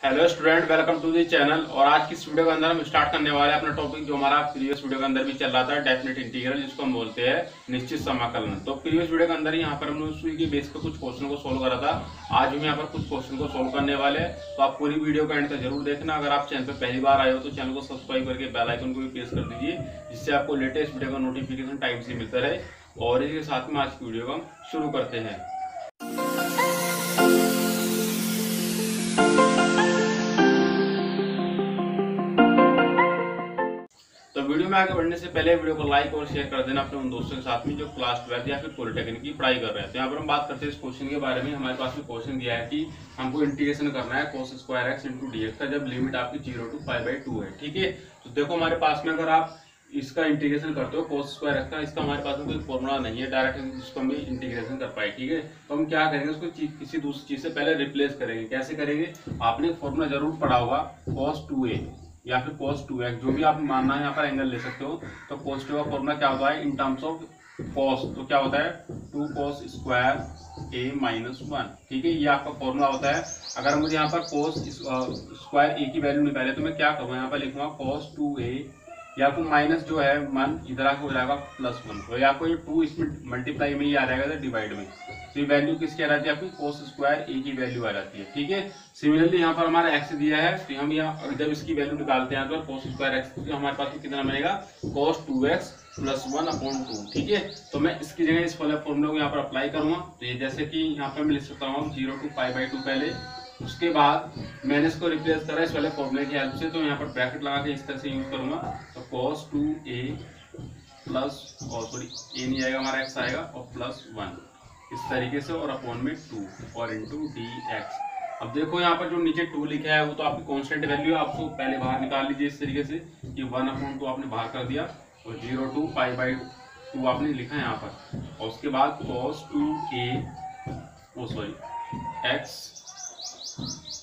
Hello student, welcome to the channel. और आज की इस वीडियो के अंदर हम स्टार्ट करने वाले हैं अपना टॉपिक जो हमारा प्रीवियस वीडियो के अंदर भी चल रहा था, डेफिनेट इंटीग्रल, जिसको हम बोलते हैं निश्चित समाकलन। तो प्रीवियस वीडियो के अंदर यहाँ पर हमने उसी के बेस पे कुछ क्वेश्चन को सोल्व करा था। आज हम यहाँ पर कुछ क्वेश्चन को सोल्व करने वाले हैं, तो आप पूरी वीडियो का एंड तक जरूर देखना। अगर आप चैनल पर पहली बार आए हो तो चैनल को सब्सक्राइब करके बेल आइकन को भी प्रेस कर दीजिए, जिससे आपको लेटेस्ट वीडियो का नोटिफिकेशन टाइम से मिलता रहे। और इसके साथ में आज की वीडियो को हम शुरू करते हैं। तो वीडियो में आगे बढ़ने से पहले वीडियो को लाइक और शेयर कर देना अपने उन दोस्तों के साथ में जो क्लास 12 या फिर पॉलिटेक्निक की पढ़ाई कर रहे हैं। तो यहाँ पर हम बात करते हैं इस क्वेश्चन के बारे में। हमारे पास में क्वेश्चन दिया है कि हमको इंटीग्रेशन करना है cos square x into dx का, जब लिमिट आपकी 0 to π/2 है। ठीक है, तो देखो हमारे पास में अगर आप इसका इंटीग्रेशन करते हो cos स्क्वायर x का, इसका हमारे पास में कोई फॉर्मूला नहीं है डायरेक्ट जिसको हम इंटीग्रेशन कर पाए। ठीक है, तो हम क्या करेंगे, उसको किसी दूसरी चीज से पहले रिप्लेस करेंगे। कैसे करेंगे, आपने फॉर्मूला जरूर पढ़ा होगा cos 2a या फिर cos 2x, जो भी आप मानना है यहाँ पर एंगल ले सकते हो। तो cos 2 का फॉर्मूला क्या होता है इन टर्म्स ऑफ cos, तो क्या होता है 2 cos स्क्वायर a माइनस 1। ठीक है, ये आपका फॉर्मूला होता है। अगर मुझे यहाँ पर cos स्क्वायर a की वैल्यू निकाले तो मैं क्या करूँगा, यहाँ पर लिखूंगा cos 2a, या आपको माइनस जो है मान इधर आके हो जाएगा +1, तो आपको ये 2 इसमें मल्टीप्लाई में ही आ जाएगा डिवाइड में। तो ये वैल्यू किसकी आ जाती है, आपकी cos स्क्वायर a की वैल्यू आ जाती है। ठीक है, सिमिलरली यहाँ पर हमारा x दिया है, तो हम यहाँ जब इसकी वैल्यू निकालते हैं तो cos स्क्वायर x, तो हमारे पास में कितना बनेगा cos 2x + 1/2। ठीक है, तो मैं इसकी जगह इस वाले फॉर्मूले को यहाँ पर अप्लाई करूंगा। तो ये जैसे कि यहाँ पर मैं लिख सकता हूँ 0 to π/2 पहले, उसके बाद मैंने इसको रिप्लेस करा इस वाले फॉर्मूले की हेल्प से। तो यहाँ पर ब्रैकेट लगा के इस तरह से यूज करूंगा, तो cos 2a प्लस, और सॉरी a नहीं आएगा हमारा x आएगा, और +1 इस तरीके से, और अपॉन में 2 और इंटू dx। अब देखो यहाँ पर जो नीचे 2 लिखा है वो तो आपकी कांस्टेंट वैल्यू है, आपको पहले बाहर निकाल लीजिए इस तरीके से कि 1/2 आपने बाहर कर दिया, और 0 to π/2 आपने लिखा है यहाँ पर, और उसके बाद cos 2a x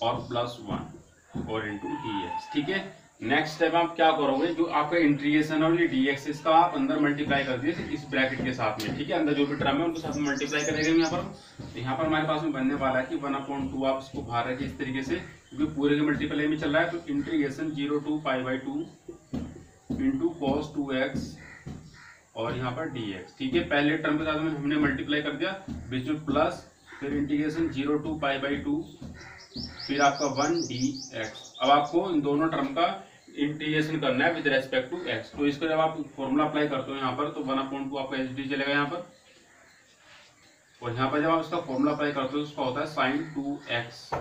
और +1 और इंटू dx। ठीक है, नेक्स्ट स्टेप आप क्या करोगे, जो आपका इंटीग्रेशन और ये dx इसका आप अंदर मल्टीप्लाई कर दिए इस ब्रैकेट के साथ में। ठीक है, अंदर जो भी टर्म है उनको साथ में मल्टीप्लाई करेंगे यहाँ पर। तो यहाँ पर हमारे पास में बनने वाला है कि 1/2 आप इसको बाहर रखिए इस तरीके से, क्योंकि पूरे के मल्टीप्लाई में चल रहा है। तो integration 0 to π/2 into cos 2x और यहाँ पर dx। ठीक है, पहले टर्म के साथ में हमने मल्टीप्लाई कर दिया, बीच में प्लस, फिर इंटीग्रेशन 0 to π/2, फिर आपका 1dx। अब आपको इन दोनों टर्म का इंटीग्रेशन करना है विद रेस्पेक्ट टू x। तो इसको जब आप फॉर्मूला अप्लाई करते हो यहाँ पर, तो 1/2 आपका hd चलेगा यहाँ पर, और यहाँ पर जब आप इसका फॉर्मूला अप्लाई करते हो उसका होता है sin 2x।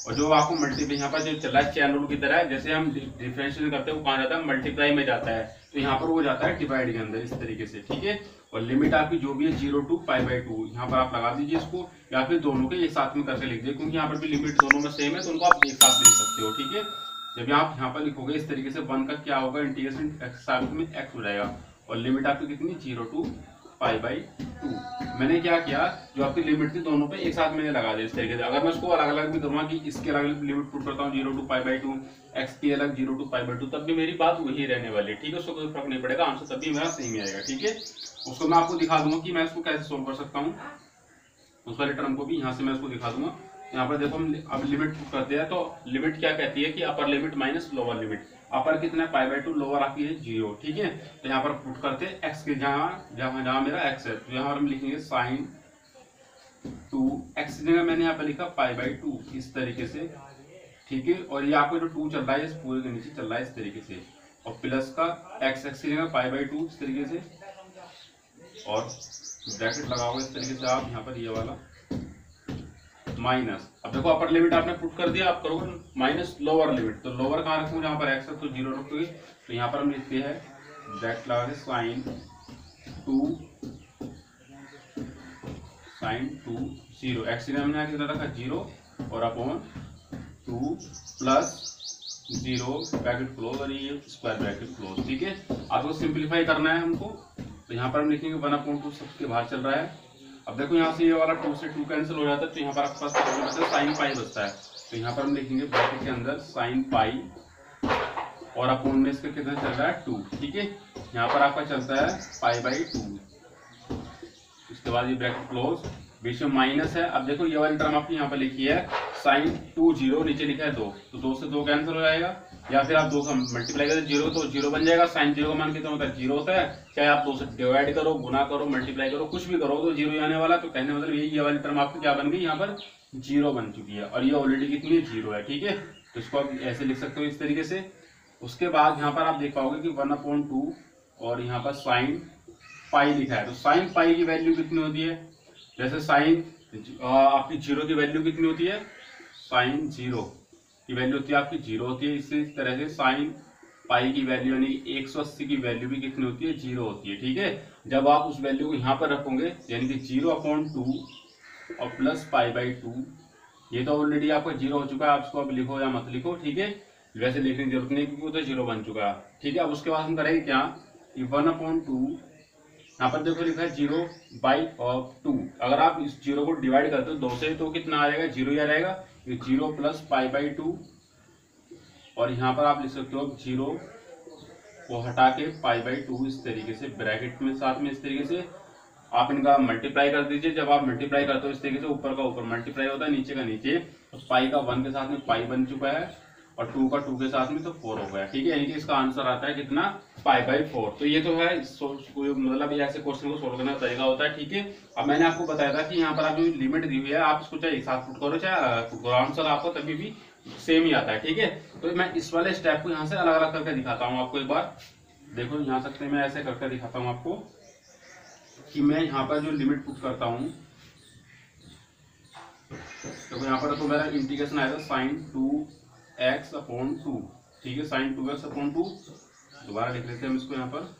और जो आपको मल्टीप्लाई यहाँ पर जो चल रहा है चैन रूल की तरह है, जैसे हम डिफरेंशिएशन करते हैं वो कहाँ जाता है, मल्टीप्लाई में जाता है, तो यहाँ पर वो जाता है डिवाइड के अंदर इस तरीके से। ठीक है, और लिमिट आपकी जो भी है 0 to π/2 यहाँ पर आप लगा दीजिए इसको, या फिर दोनों के एक साथ में करके लिख दीजिए, क्योंकि यहाँ पर भी लिमिट दोनों में सेम है, तो उनको आप एक साथ लिख सकते हो। ठीक है, जब आप यहाँ पर लिखोगे इस तरीके से 1 का क्या होगा, इंटीग्रेशन x साबित में x हो जाएगा, और लिमिट आपकी कितनी 0 to π/2। मैंने क्या किया, जो आपकी लिमिट थी दोनों पे एक साथ मैंने लगा दिया इस तरीके से। अगर मैं इसको अलग अलग भी करूँगा कि इसके अलग लिमिट पुट करता हूँ 0 to π/2, x की अलग 0 to π/2, तब भी मेरी बात वही रहने वाली है। ठीक है, उसको कोई फर्क नहीं पड़ेगा, आंसर तब भी मेरा सेम ही आएगा। ठीक है, उसको मैं आपको दिखा दूंगा कि मैं इसको कैसे सोल्व कर सकता हूँ, उस वाले टर्म को भी यहाँ से मैं इसको दिखा दूंगा। यहाँ पर देखो हम अब लिमिट पुट करते हैं, तो लिमिट क्या कहती है कि upper limit minus lower limit. Upper कितना है π/2, लोअर आपकी है 0। ठीक है, तो यहाँ पर पुट करते हैं x के जहाँ मेरा x है, तो यहाँ पर हम लिखेंगे sin 2x की जगह मैंने यहाँ पर लिखा π/2 इस तरीके से। ठीक है, और ये आपको जो 2 चल रहा है इस पूरे के नीचे चल रहा है इस तरीके से, और प्लस का x की जगह π/2 इस तरीके से, और ब्रैकेट लगाओगे इस तरीके से आप यहाँ पर ये वाला माइनस। अब देखो अपर लिमिट आपने पुट कर दिया, आप करोगे माइनस लोअर लिमिट, तो लोअर कहाँ रखूंगे, जहाँ पर x है तो 0 रखोगे, तो यहाँ पर हम लिखते हैं ब्रैकेट लगा के sin 2 0, x की हमने कितना रखा 0, और अपॉन 2 प्लस 0 ब्रैकेट क्लोज, और ये स्क्वायर ब्रैकेट क्लोज। ठीक है, आपको सिंप्लीफाई करना है हमको, तो यहाँ पर हम लिखेंगे 1/2 सबके बाहर चल रहा है। अब देखो यहाँ से ये वाला 2 से 2 कैंसिल हो जाता है, तो यहाँ पर आपके पास sin π बचता है, तो यहाँ पर हम लिखेंगे ब्रैकेट के अंदर sin π, और अपॉन में इसका कितना चल रहा है 2। ठीक है, यहाँ पर आपका चलता है π/2, इसके बाद ये ब्रैकेट क्लोज, बीच में माइनस है। अब देखो ये वाली टर्म आपने यहाँ पर लिखी है साइन 2 0, नीचे लिखा है 2, तो 2 से 2 कैंसिल हो जाएगा, या फिर आप 2 का मल्टीप्लाई करें 0 तो 0 बन जाएगा। साइन 0 का मान कितना होता है 0 होता है, चाहे आप 2 से डिवाइड करो, गुना करो, मल्टीप्लाई करो, कुछ भी करो तो 0 ही आने वाला। तो कहने मतलब ये वाली टर्म आपकी क्या बन गई, यहाँ पर 0 बन चुकी है, और ये ऑलरेडी कितनी है 0 है, ठीक है। तो इसको आप ऐसे लिख सकते हो इस तरीके से। उसके बाद यहाँ पर आप देख पाओगे कि 1/2 और यहाँ पर साइन पाई लिखा है, तो साइन पाई की वैल्यू कितनी होती है, जैसे साइन आपकी 0 की वैल्यू कितनी होती है, साइन 0 की वैल्यू होती है आपकी 0 होती है। इसी तरह से साइन पाई की वैल्यू यानी 180 की वैल्यू भी कितनी होती है 0 होती है, ठीक है। जब आप उस वैल्यू को यहाँ पर रखोगे यानी कि 0/2 और प्लस π/2, ये तो ऑलरेडी आपका 0 हो चुका है, आप इसको अब लिखो या मत लिखो, ठीक है, वैसे लिखने की जरूरत नहीं क्योंकि वो तो 0 बन चुका है, ठीक है। अब उसके बाद हम करेंगे क्या, 1/2, यहाँ पर देखो लिखा है 0/2। अगर आप इस 0 को डिवाइड करते हो 2 से तो कितना आ जाएगा 0 ही आ जाएगा, 0 प्लस π/2, और यहाँ पर आप लिख सकते हो 0 को हटा के π/2 इस तरीके से ब्रैकेट में साथ में इस तरीके से आप इनका मल्टीप्लाई कर दीजिए। जब आप मल्टीप्लाई करते हो इस तरीके से ऊपर का ऊपर मल्टीप्लाई होता है, नीचे का नीचे, तो पाई का 1 के साथ में पाई बन चुका है और 2 का 2 के साथ में तो 4 हो गया, ठीक है। यानी कि इसका आंसर आता है कितना π/4। तो ये तो है मतलब ऐसे क्वेश्चन को सोल्व करने का तरीका होता है, ठीक है। अब मैंने आपको बताया था कि यहाँ पर आप जो लिमिट दी हुई है आप इसको चाहे एक साथ पुट करो चाहे अलग पुट करो, आंसर आपको तभी भी सेम ही आता है, ठीक है। तो मैं इस वाले स्टेप को यहाँ से अलग अलग करके दिखाता हूँ आपको। एक बार देखो यहाँ सकते मैं ऐसे करके दिखाता हूँ आपको कि मैं यहाँ पर जो लिमिट पुट करता हूँ, तो यहाँ पर तो मेरा इंटीग्रेशन आएगा साइन 2x/2, ठीक है, साइन 2x/2। दोबारा लिख लेते हैं हम इसको यहाँ पर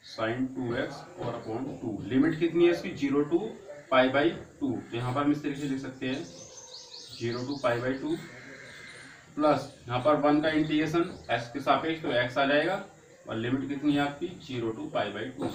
साइन 2x और अपॉन 2। लिमिट कितनी है इसकी 0 to π/2, तो यहाँ पर हम इस तरीके से लिख सकते हैं 0 to π/2 प्लस यहाँ पर 1 का इंटीग्रेशन x के सापेक्ष तो x आ जाएगा, और लिमिट कितनी है आपकी 0 to π/2,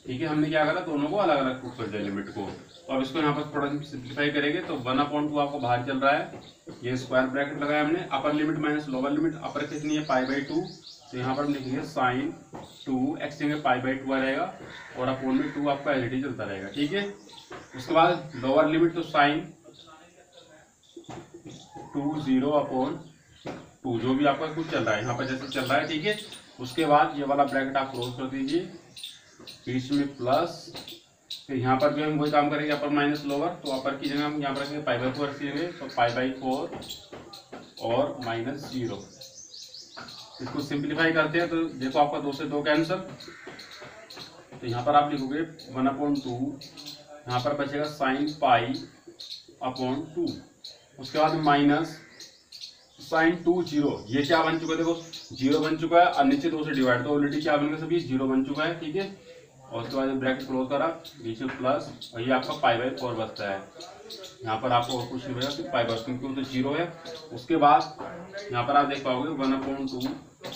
ठीक है। हमने क्या करा दोनों को अलग अलग पुट कर दिया लिमिट को। तो अब इसको यहाँ पर थोड़ा सा सिंप्लीफाई करेंगे तो 1/2 आपको बाहर चल रहा है, ये स्क्वायर ब्रैकेट लगाया हमने, upper limit minus lower limit, upper कितनी है π/2, तो यहाँ पर हम लिखेंगे साइन 2x π/2 आ जाएगा, और अपॉन में 2 आपका एलईडी चलता रहेगा, ठीक है। उसके बाद लोअर लिमिट तो साइन 2 जो भी आपका कुछ चल रहा है यहाँ पर जैसे चल रहा है, ठीक है। उसके बाद ये वाला ब्रैकेट आप क्लोज कर दीजिए, बीच में प्लस, फिर यहाँ पर भी हम वही काम करेंगे अपर माइनस लोअर, तो अपर की जगह हम यहाँ पर रखेंगे π/4 रखेंगे, तो π/4 और -0। इसको सिंप्लीफाई करते हैं तो देखो आपका 2 से 2 कैंसिल, तो यहाँ पर आप लिखोगे 1/2, यहाँ पर बचेगा साइन π/2, उसके बाद माइनस साइन 2 0, ये क्या बन चुका है देखो 0 बन चुका है, और नीचे 2 से डिवाइड तो ऑलरेडी क्या बन गया सभी 0 बन चुका है, ठीक है। और उसके बाद ब्रैकेट क्लोज करा, बीच में प्लस, और ये आपका π/4 बचता है। यहाँ पर आपको और कुछ नहीं बचा सिर्फ π/4 क्योंकि तो 0 है। उसके बाद यहाँ पर आप देख पाओगे 1/2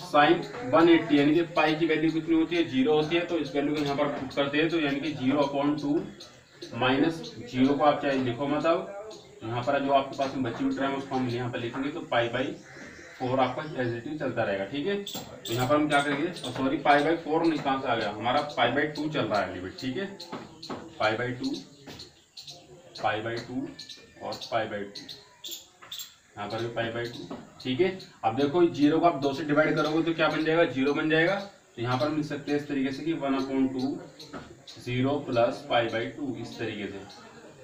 साइन 180, यानी कि पाई की वैल्यू कितनी होती है 0 होती है, तो इस वैल्यू को यहाँ पर पुट करते हैं, तो यानी कि 0/2 माइनस 0 को आप चाहे लिखो मतलब यहाँ पर जो आपके पास में बची हुई टर्म उसको हम यहाँ पर लिखेंगे, तो π/4 आपका एज इट इज चलता रहेगा, ठीक है। तो यहाँ पर हम क्या करेंगे, सॉरी π/4 नहीं, कहाँ से आ गया, हमारा π/2 चल रहा है लिमिट, ठीक है, π/2 और π/2, यहाँ पर भी π/2, ठीक है। अब देखो 0 को आप 2 से डिवाइड करोगे तो क्या बन जाएगा 0 बन जाएगा, तो यहाँ पर हम लिख सकते हैं इस तरीके से कि 1/2 0 प्लस π/2 इस तरीके से,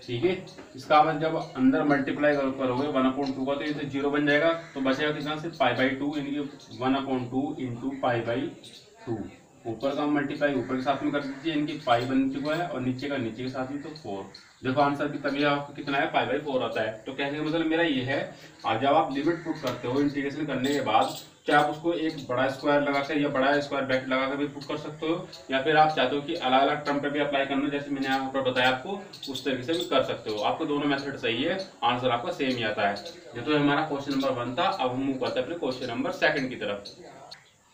ठीक है। इसका बाद जब अंदर मल्टीप्लाई करोगे 1/2 का तो ये तो 0 बन जाएगा, तो बचेगा कितना से π/2, यानी कि 1/2 इंटू π/2, ऊपर का मल्टीप्लाई ऊपर के साथ में कर दीजिए, इनकी पाई बन चुका है, और नीचे का नीचे के साथ में तो 4। देखो आंसर की तभी आपको कितना है π/4 आता है। तो कहने का मतलब मेरा ये है, और जब आप लिमिट पुट करते हो इंटीग्रेशन करने के बाद, क्या आप उसको एक बड़ा स्क्वायर लगाकर या बड़ा स्क्वायर ब्रैकेट लगाकर भी पुट कर सकते हो, या फिर आप चाहते हो कि अलग अलग टर्म पे भी अप्लाई करना, जैसे मैंने यहाँ पर बताया आपको उस तरीके से भी कर सकते हो। आपको दोनों मेथड सही है, आंसर आपका सेम ही आता है। ये तो हमारा क्वेश्चन नंबर 1 था। अब हम मूव करते हैं अपने क्वेश्चन नंबर 2 की तरफ।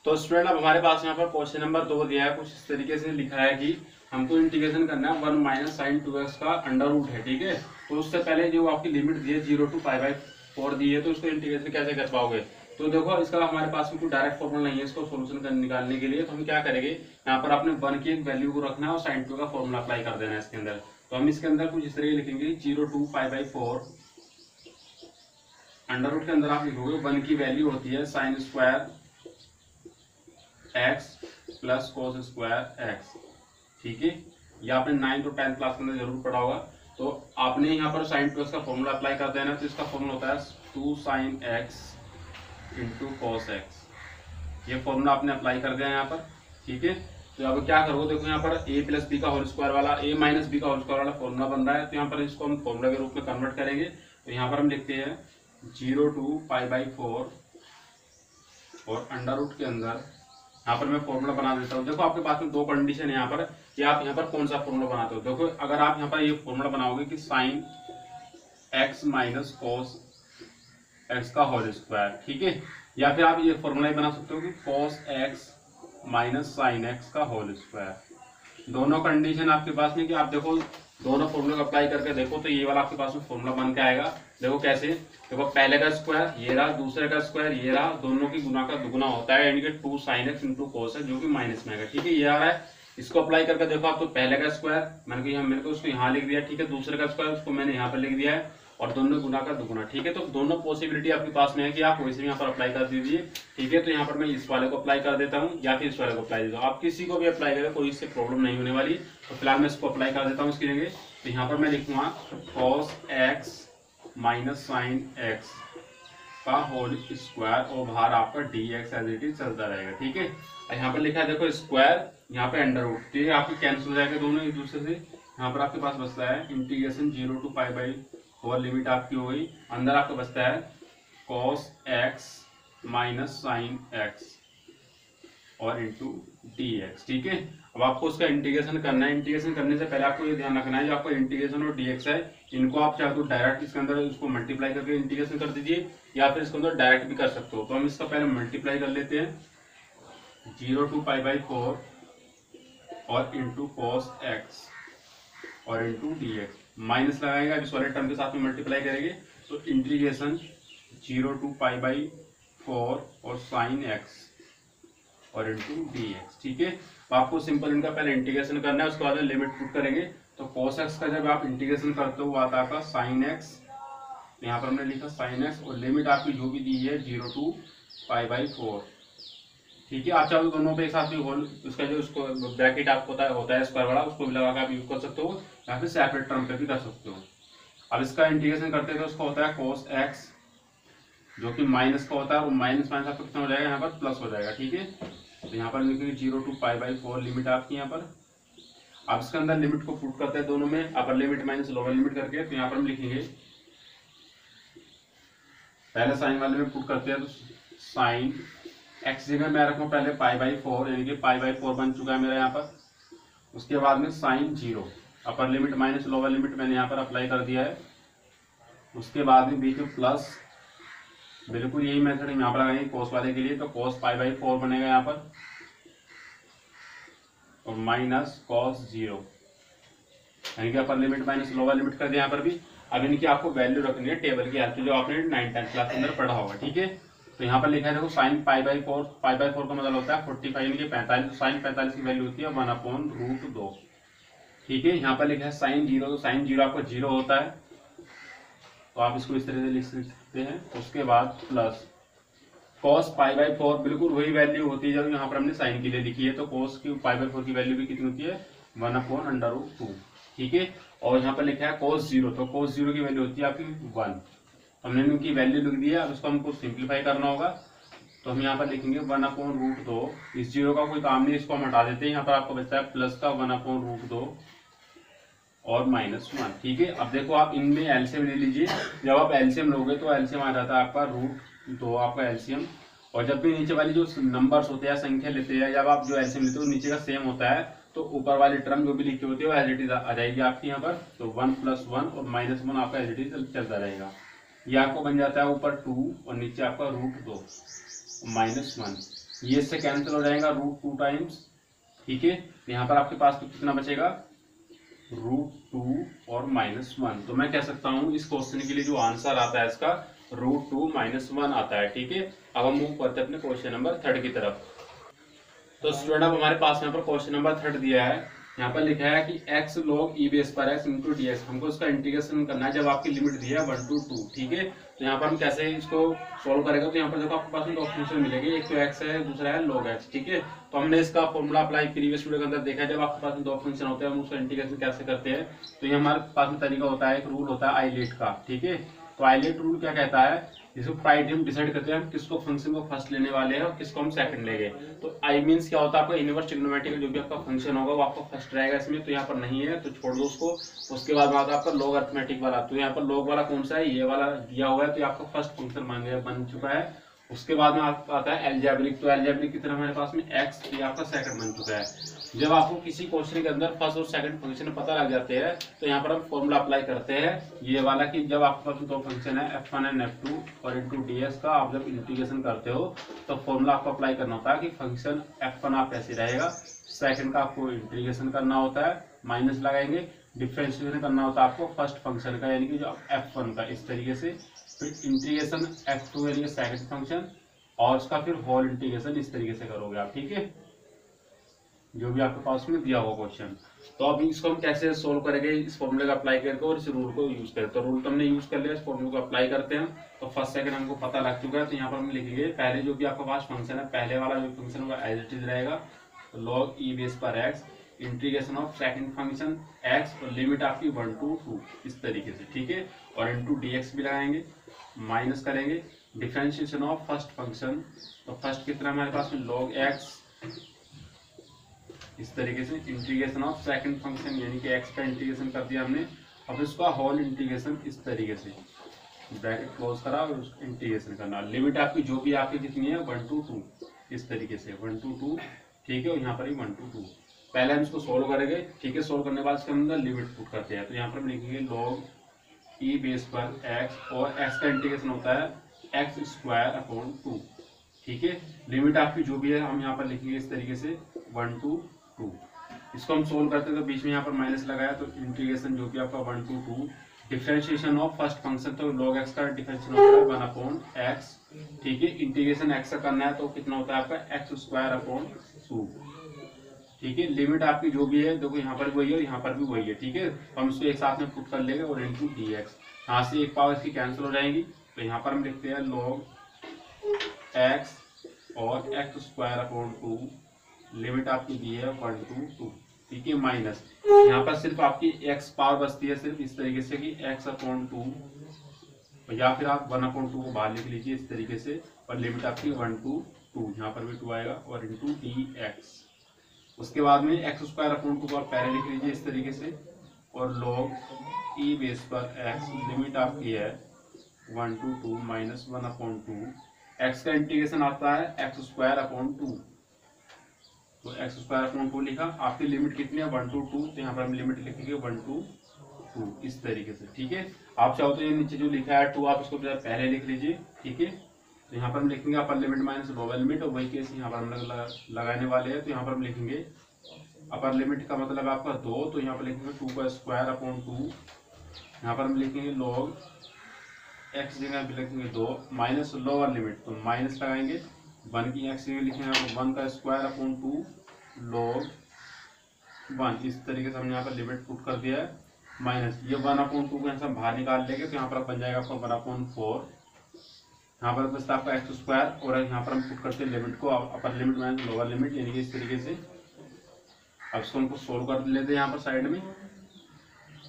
तो स्टूडेंट अब हमारे पास यहाँ पर क्वेश्चन नंबर 2 दिया है, कुछ इस तरीके से लिखा है कि हमको इंटीग्रेशन करना है 1 माइनस साइन 2x का अंडर रूट है, ठीक है। तो उससे पहले जो आपकी लिमिट दी है 0 to π/4 दी है, तो उसको इंटीग्रेशन कैसे कर पाओगे, तो देखो इसका हमारे पास में कोई डायरेक्ट फॉर्मूला नहीं है इसको सोल्यूशन निकालने के लिए, तो हम क्या करेंगे, यहाँ पर अपने 1 की एक वैल्यू को रखना है और sin 2 का फॉर्मूला अप्लाई कर देना है इसके अंदर। तो हम इसके अंदर कुछ इस तरह लिखेंगे 0 to π/4 अंडर रूट के अंदर आप लिखोगे 1 की वैल्यू होती है sin square x plus cos square x। ठीक है, ये आपने 9th और 10th क्लास के अंदर जरूर पढ़ा होगा। तो आपने यहाँ पर sin 2x का फॉर्मूला अप्लाई कर देना है, तो इसका फॉर्मूला होता है 2 sin x into cos x। ये फॉर्मूला आपने अप्लाई कर दिया है यहाँ पर। ठीक है, तो अब क्या करोगे, देखो यहाँ पर a प्लस बी का होल स्क्वायर वाला a माइनस बी का होल स्क्वायर वाला फॉर्मूला बन रहा है, तो यहाँ पर इसको हम फॉर्मूला के रूप में कन्वर्ट करेंगे। तो यहाँ पर हम लिखते हैं 0 to π/4 और अंडर रूट के अंदर यहाँ पर मैं फॉर्मूला बना देता हूँ। देखो आपके पास में दो कंडीशन है यहाँ पर कि आप यहाँ पर कौन सा फॉर्मूला बनाते हो। देखो अगर आप यहाँ पर ये फॉर्मूला बनाओगे कि sin x minus cos x का होल स्क्वायर, ठीक है, या फिर आप ये फॉर्मूला ही बना सकते हो कि cos x minus sin x का होल स्क्वायर। दोनों कंडीशन आपके पास में कि आप देखो दोनों फॉर्मूला को अप्लाई करके देखो तो ये वाला आपके पास में फॉर्मूला बन के आएगा। देखो कैसे, देखो पहले का स्क्वायर ये रहा, दूसरे का स्क्वायर ये रहा, दोनों की गुना का दुगुना होता है, यानी कि 2 sin x into cos x जो कि माइनस में आएगा। ठीक है, ये आ रहा है, इसको अप्लाई करके देखो आप। तो पहले का स्क्वायर मैंने को उसको यहाँ लिख दिया, ठीक है, दूसरे का स्क्वायर उसको मैंने यहाँ पर लिख दिया है, और दोनों गुना का दुगुना। ठीक है, तो दोनों पॉसिबिलिटी आपके पास में है कि आप वैसे भी यहाँ पर अप्लाई कर दीजिए। ठीक है, तो यहाँ पर मैं इस वाले को अप्लाई कर देता हूँ या फिर इस वाले को अप्लाई देता हूँ, आप किसी को भी अप्लाई करें कोई इससे प्रॉब्लम नहीं होने वाली। तो फिलहाल मैं इसको अप्लाई कर देता हूँ इसके लिए। तो यहाँ पर मैं लिखूंगा cos x minus sine x का होल स्क्वायर और बाहर आपका dx एज इट इज चलता रहेगा। ठीक है, यहाँ पर लिखा है देखो स्क्वायर, यहाँ पे अंडर रूट, ठीक है, आपके कैंसिल हो जाएगा दोनों एक दूसरे से। यहाँ पर आपके पास बचता है इंटीग्रेशन 0 to π/4 लिमिट आपकी हो गई, अंदर आपका बचता है cos x minus sine x और इंटू dx। ठीक है, अब आपको उसका इंटीग्रेशन करना है। इंटीग्रेशन करने से पहले आपको ये ध्यान रखना है जो आपको इंटीग्रेशन और dx है, इनको आप चाहे तो डायरेक्ट इसके अंदर इसको मल्टीप्लाई करके इंटीग्रेशन कर दीजिए या फिर इसके अंदर डायरेक्ट भी कर सकते हो। तो हम इसका पहले मल्टीप्लाई कर लेते हैं 0 to π/4 और इंटू cos x और इंटू dx, माइनस लगाएगा इस वाले टर्म के साथ में मल्टीप्लाई करेंगे, तो इंटीग्रेशन 0 to π/4 और साइन x और इंटू dx। ठीक है, तो आपको सिंपल इनका पहले इंटीग्रेशन करना है, उसके बाद लिमिट पुट करेंगे। तो cos x का जब आप इंटीग्रेशन करते हो आता है साइन x, यहाँ पर हमने लिखा साइन x और लिमिट आपकी जो भी दी है 0 to π/4। ठीक है, आप चाहो दोनों पे एक साथ भी होल उसका जो उसको ब्रैकेट आपको होता है स्क्वायर वाला, उसको भी लगा के आप यूज कर सकते हो या फिर सेपरेट टर्म पे भी कर सकते हो। अब इसका इंटीग्रेशन करते हैं तो उसका होता है cos x जो कि माइनस का होता है, और माइनस माइनस आपका कितना हो जाएगा, यहाँ पर प्लस हो जाएगा। ठीक है, तो यहाँ पर लिखेंगे 0 to π/4 लिमिट आपकी यहाँ पर। अब इसके अंदर लिमिट को पुट करते हैं दोनों में, अपर लिमिट माइनस लोअर लिमिट करके। तो यहाँ पर हम लिखेंगे पहले साइन वाले में पुट करते हैं, तो साइन x जगह मैं रखूँ पहले π/4, यानी कि π/4 बन चुका है मेरा यहाँ पर। उसके बाद में sine 0, upper limit minus lower limit मैंने यहाँ पर अप्लाई कर दिया है। उसके बाद में बीच में प्लस, बिल्कुल यही मेथड हम यहाँ पर लगाएंगे cos वाले के लिए। तो cos π/4 बनेगा यहाँ पर और माइनस cos 0, यानी कि upper limit minus lower limit कर दिया यहाँ पर भी। अब इनकी आपको वैल्यू रखनी है टेबल की हेल्प से, जो आपने 9th क्लास के अंदर पढ़ा होगा। ठीक है, तो यहाँ पर लिखा है देखो साइन π/4 का मतलब होता है 45 यानी कि 45, तो साइन 45 की वैल्यू होती है 1/√2। ठीक है, यहाँ पर लिखा है साइन 0, तो साइन 0 आपका 0 होता है, तो आप इसको इस तरह से लिख सकते हैं। उसके बाद प्लस cos π/4 बिल्कुल वही वैल्यू होती है जब यहाँ पर हमने साइन के लिए लिखी है। तो cos की π/4 की वैल्यू भी कितनी होती है 1/√2। ठीक है, और यहाँ पर लिखा है cos 0, तो cos 0 की वैल्यू होती है आपकी 1। हमने इनकी वैल्यू लिख दी है, अब इसको हमको सिंप्लीफाई करना होगा। तो हम यहाँ पर लिखेंगे 1/√2, इस 0 का कोई काम नहीं, इसको हम हटा देते हैं। यहाँ पर आपको बचता है प्लस का 1/√2 और -1। ठीक है, अब देखो आप इनमें एलसीएम ले लीजिए। जब आप एलसीएम लोगे तो एलसीएम आ जाता है आपका √2 आपका एलसीएम, और जब भी नीचे वाली जो नंबर्स होते हैं संख्या लेते हैं, जब आप जो एलसीएम लेते हो नीचे का सेम होता है, तो ऊपर वाली टर्म जो भी लिखी होती है वो एज इट इज आ जाएगी आपकी यहाँ पर। तो 1 + 1 और -1 आपका एज इट इज चलता रहेगा। ये आपको बन जाता है ऊपर 2 और नीचे आपका √2 -1, ये इससे कैंसिल हो जाएगा √2 टाइम्स। ठीक है, यहाँ पर आपके पास तो कितना बचेगा √2 और -1। तो मैं कह सकता हूँ इस क्वेश्चन के लिए जो आंसर आता है इसका, √2 - 1 आता है। ठीक है, अब हम मूव करते हैं अपने क्वेश्चन नंबर 3 की तरफ। तो स्टूडेंट अब हमारे पास यहाँ पर क्वेश्चन नंबर 3 दिया है। यहाँ पर लिखा है कि x log e बेस पर x इंटू डी एक्स, हमको इसका इंटीग्रेशन करना है जब आपकी लिमिट दी है 1 to 2। ठीक है, तो यहाँ पर हम कैसे इसको सॉल्व करेंगे, तो यहाँ पर देखो आपके पास में दो फंक्शन मिलेंगे, एक तो x है, दूसरा है log x। ठीक है, तो हमने इसका फॉर्मूला अप्लाई प्रीवियस वीडियो के अंदर देखा है, जब आपके पास में दो फंक्शन होते हैं हम उसका इंटीग्रेशन कैसे करते हैं। तो ये हमारे पास में तरीका होता है, एक रूल होता है आइलेट का। ठीक है, तो आइलेट रूल क्या कहता है, जिसको प्रायोरिटी हम डिसाइड करते हैं हम किसको फंक्शन को फर्स्ट लेने वाले हैं और किसको हम सेकंड लेंगे। तो आई मींस क्या होता है, आपका इनवर्स ट्रिग्नोमेट्रिक जो भी आपका फंक्शन होगा वो आपका फर्स्ट रहेगा इसमें, तो यहाँ पर नहीं है तो छोड़ दो उसको। उसके बाद आता है आपका लॉग अरिथमेटिक वाला, तो यहाँ पर लॉग वाला कौन सा है, ये वाला दिया हुआ है, तो ये आपका फर्स्ट फंक्शन बन चुका है। उसके बाद में आपका आता है एल्जेब्रिक, तो एल्जेब्रिक की तरह हमारे पास में x, ये आपका सेकंड बन चुका है। जब आपको किसी क्वेश्चन के अंदर फर्स्ट और सेकंड फंक्शन पता लग जाते हैं तो यहाँ पर हम फॉर्मूला अप्लाई करते हैं ये वाला, कि जब आपके पास दो फंक्शन है f1 एंड f2 और इनटू ds का आप जब इंटीग्रेशन करते हो तो फॉर्मूला आपको अप्लाई करना होता है कि फंक्शन f1 आप ऐसे रहेगा, सेकंड का आपको इंटीग्रेशन करना होता है, माइनस लगाएंगे, डिफरेंशिएशन करना होता है आपको फर्स्ट फंक्शन का यानी कि जो f1 का, इस तरीके से, फिर इंटीग्रेशन f2 यानी कि सेकंड फंक्शन, और उसका फिर होल इंटीग्रेशन इस तरीके से करोगे आप। ठीक है, जो भी आपके पास में दिया हुआ क्वेश्चन। तो अब इसको हम कैसे सोल्व करेंगे, इस फॉर्मूले का अप्लाई करके और इस रूल को यूज करें। तो रूल तो हमने यूज कर लिया, इस फॉर्मूले को अप्लाई करते हैं। तो फर्स्ट सेकंड हमको पता लग चुका है, तो यहाँ पर हम लिखेंगे पहले जो भी आपके पास फंक्शन है, पहले वाला जो फंक्शन होगा एज इट इज रहेगा, तो लॉग ई बेस पर x, integration of second function x और लिमिट आपकी 1 to 2 इस तरीके से। ठीक है, और इनटू dx भी लगाएंगे, माइनस करेंगे, डिफरेंशिएशन ऑफ फर्स्ट फंक्शन, तो फर्स्ट कितना हमारे पास में log x, इस तरीके से, इंटीग्रेशन ऑफ सेकंड फंक्शन यानी कि x का इंटीग्रेशन कर दिया हमने। अब इसका होल इंटीग्रेशन इस तरीके से, ब्रैकेट क्लोज करा और उसका इंटीग्रेशन करना। लिमिट आपकी जो भी आपकी कितनी है 1 to 2 इस तरीके से, 1 to 2। ठीक है, और यहाँ पर ही 1 to 2। पहले हम इसको सोल्व करेंगे। ठीक है, सोल्व करने के बाद इसके अंदर लिमिट पुट करते हैं, तो यहाँ पर हम लिखेंगे log e बेस पर x, और x का इंटीग्रेशन होता है x²/2। ठीक है, लिमिट आपकी जो भी है हम यहाँ पर लिखेंगे इस तरीके से 1 to 2। इसको हम सोल्व करते हैं तो बीच में यहाँ पर माइनस लगाया, तो इंटीग्रेशन जो भी आपका 1 to 2, differentiation of first function, तो log x का डिफरेंशिएशन होता है 1/x। ठीक है, इंटीग्रेशन x का करना है तो कितना होता है आपका x²/2। ठीक है, लिमिट आपकी जो भी है देखो यहाँ पर वही है और यहाँ पर भी वही है। ठीक है, तो हम इसको एक साथ में पुट कर लेंगे और इनटू dx, यहाँ से एक पावर इसकी कैंसिल हो जाएंगी, तो यहाँ पर हम लिखते हैं log x और x²/2, लिमिट आपकी दी है 1 to 2। ठीक है, माइनस यहाँ पर सिर्फ आपकी x पावर बचती है सिर्फ इस तरीके से कि x/2, या फिर आप 1/2 को बाहर लिख लीजिए इस तरीके से, और लिमिट आपकी 1 to 2, यहाँ पर भी 2 आएगा, और इनटू dx। उसके बाद में x²/2 को आप पहले लिख लीजिए इस तरीके से, और log e बेस पर x, लिमिट आपकी है 1 to 2 माइनस 1/2, x का इंटीग्रेशन आता है x²/2, तो x²/2 लिखा। आपकी लिमिट कितनी है 1 to 2, तो यहाँ पर हम लिमिट लिखेंगे 1 to 2 इस तरीके से। ठीक है, आप चाहो तो ये नीचे जो लिखा है 2 आप इसको पहले लिख लीजिए। ठीक है, तो यहाँ पर हम लिखेंगे अपर लिमिट माइनस लोअर लिमिट, और वही केस यहाँ पर हम लगाने वाले हैं। तो यहाँ पर हम लिखेंगे अपर लिमिट का मतलब आपका 2, तो यहाँ पर लिखेंगे 2/2, यहाँ पर हम लिखेंगे log x जगह पे लिखेंगे 2 माइनस लोअर लिमिट, तो माइनस लगाएंगे, 1 की x जगह लिखेंगे 1/2 log 1, इस तरीके से हमने यहाँ पर लिमिट पुट कर दिया है, माइनस ये 1/2 को यहाँ से हम बाहर निकाल लेंगे, तो यहाँ पर बन जाएगा आपका 1/4, यहाँ पर बस आपका x², और यहाँ पर हम पुट करते हैं लिमिट को अपर लिमिट माइनस लोअर लिमिट, यानी कि इस तरीके से। अब इसको हमको सोल्व कर लेते हैं यहाँ पर साइड में।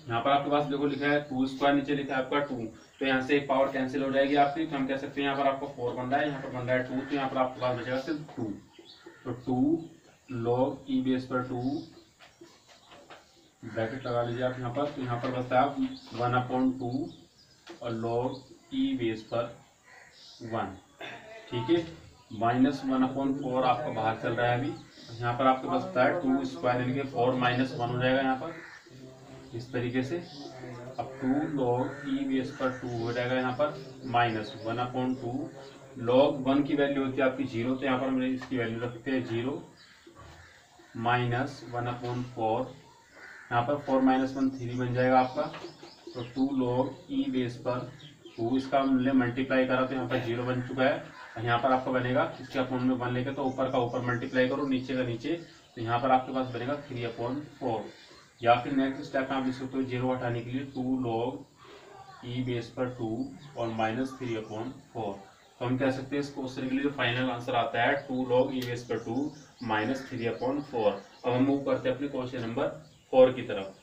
यहाँ पर आपके पास देखो लिखा है 2², नीचे लिखा है आपका 2, तो यहाँ से एक पावर कैंसिल हो जाएगी आपकी, तो हम कह सकते हैं यहाँ पर आपको 4 बन रहा है, यहाँ पर बन रहा है 2, तो यहाँ पर आपके पास बचेगा सिर्फ 2। तो 2 log e बेस पर 2, ब्रैकेट लगा लीजिए आप यहाँ पर, तो यहाँ पर बचता है 1/2 और log e बेस पर 1। ठीक है, माइनस 1/4 आपका बाहर चल रहा है अभी, यहाँ पर आपके पास बचता है 2² यानी कि 4 माइनस 1 हो जाएगा यहाँ पर इस तरीके से। अब 2 log e बेस पर 2 हो जाएगा यहाँ पर, माइनस 1/2 log 1 की वैल्यू होती है आपकी 0, तो यहाँ पर हम इसकी वैल्यू रखते हैं 0, माइनस 1/4, यहाँ पर 4 - 1 3 बन जाएगा आपका, तो 2 log e बेस पर 2 इसका हमने मल्टीप्लाई करा तो यहाँ पर 0 बन चुका है। यहाँ पर आपका बनेगा इसके अपॉन में 1 लेकर, तो ऊपर का ऊपर मल्टीप्लाई करो, नीचे का नीचे, तो यहाँ पर आपके पास बनेगा 3/4। या फिर नेक्स्ट स्टेप में आप लिख सकते हो 0 हटाने के लिए 2 log e बेस पर 2 और माइनस 3/4। तो हम कह सकते हैं इस क्वेश्चन के लिए जो फाइनल आंसर आता है 2 log e बेस पर 2 माइनस 3/4। अब हम मूव करते हैं अपने क्वेश्चन नंबर 4 की तरफ।